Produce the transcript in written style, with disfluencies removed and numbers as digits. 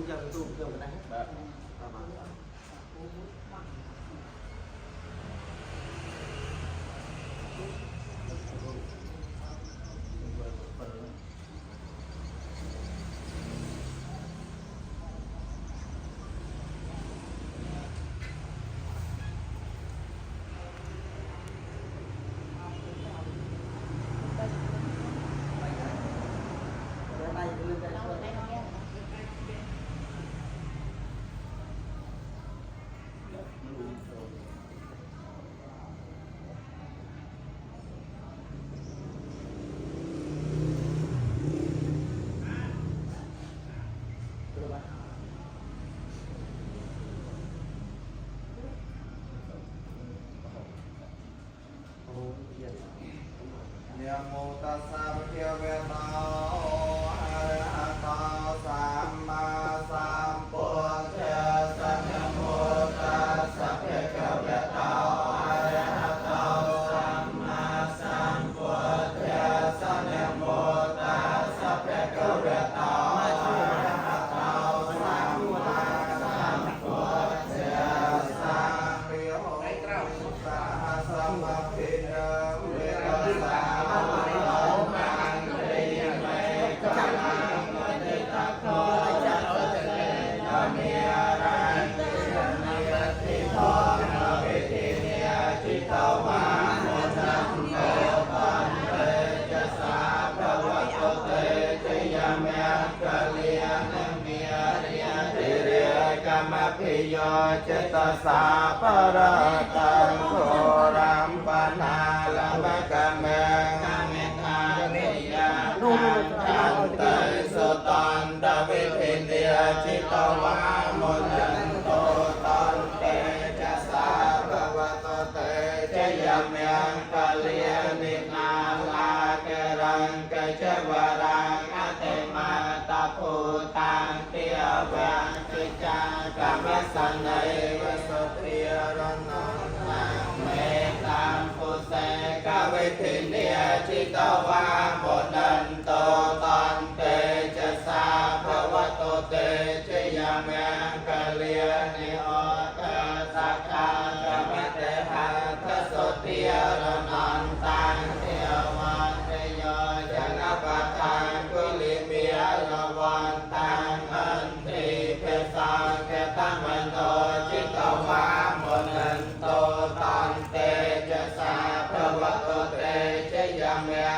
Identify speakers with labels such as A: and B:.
A: giờ tu giờ cái này hết
B: นะโมตัสสะภะคะวะโตอะระหะโตสัมมาสัมพุทธัสสะนะโมตัสสะภะคะวะโตอะระหะโตสัมมาสัมพุทธัสสะนะโมตัสสะภะคะวะโตอะระหะโตสัมมาสัมพุทธัสสะปิโหสัพพะสัมมาทิฏฐิเวรัสสะพิโยเจตสาปรตังโครัมปนาลมะกะเมงเมตานิยานันเตสุตันตวิทินเดียจิตวามุนันโตตันเตจะสาภวะโตเตจะยามยังกะเลียนินาลาเกรังกะเจวรังอเตมาตาภูตังเตียวังกิจากามสันเนวสุติยรนังเมตังปุเสกเวทินเดียจิตวามุนันโตตันเตจะสาภวะโตเตจะยามยังกะเลียนิโอตสักขากามเตหะทสุติยรนันตังเทวันเตโยจนะปะทังกุลิมิยรวันตังอันติเพสังเกตังมโนจิตวามุนันโตตันเตจะสาภวะโตเตจะยามยัง